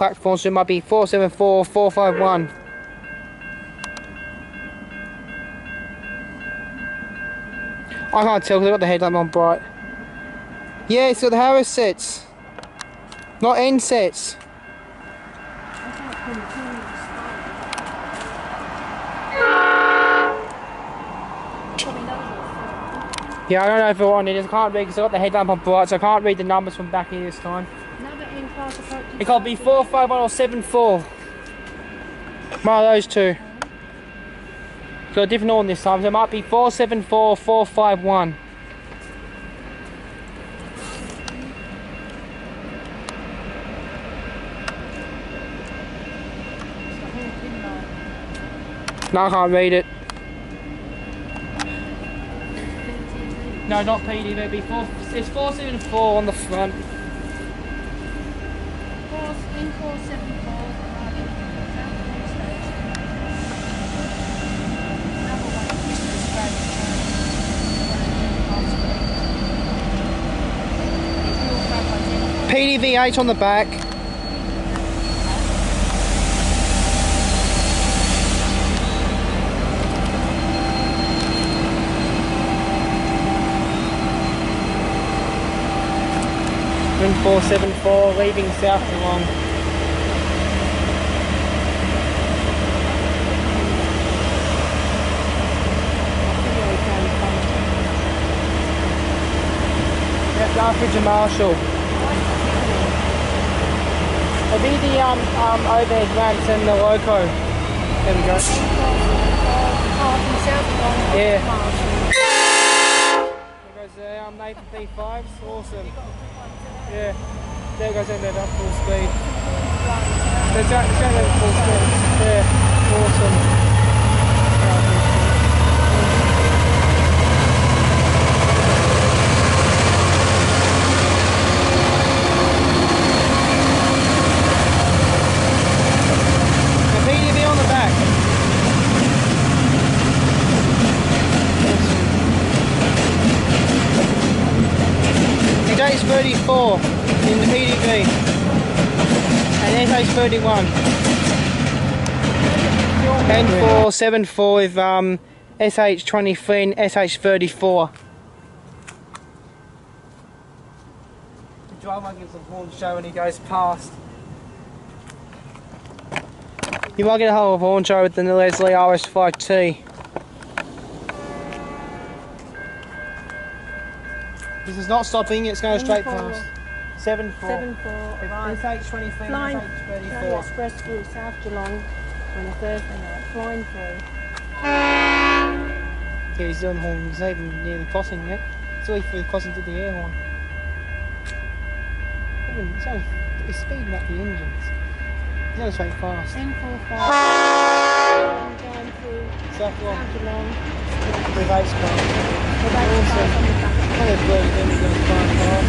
platform, so it might be 474, 451. I can't tell because I've got the headlamp on bright. Yeah, it's got the Harris sets. Not N sets. Yeah, I don't know if what it is. I can't read because I've got the headlamp on bright, so I can't read the numbers from back here this time. It can't be 451 or 74. One of those two. So a different order this time, so it might be 474, 451. No, I can't read it. No, not PDV, it'd be it's 474 on the front. 474. PDV8 on the back. N474 leaving South Geelong. Yep, Dartford to Marshall. It'll be the overhead ramps and the loco. There we go. Yeah. There goes the Nathan P5s, awesome. Yeah, there goes that at full speed. There's that at full speed. Yeah, awesome. The PDV on the back. Today's 34 in the PDV and SH31 N474 with SH23 and SH34. The driver gives a horn show when he goes past. You might get a whole horn show with the Leslie RS5T. This is not stopping, it's going straight past. 74. SH23 and SH34. Express through South Geelong on a Thursday night, flying through. Yeah, he's doing the horn, he's not even near the crossing yet. It's already through the crossing to the air horn. He's speeding up the engines. He's going straight fast. N45 going through South Geelong. With 8 cars. With 8 cars on the back. Kind of good, then we're going fast.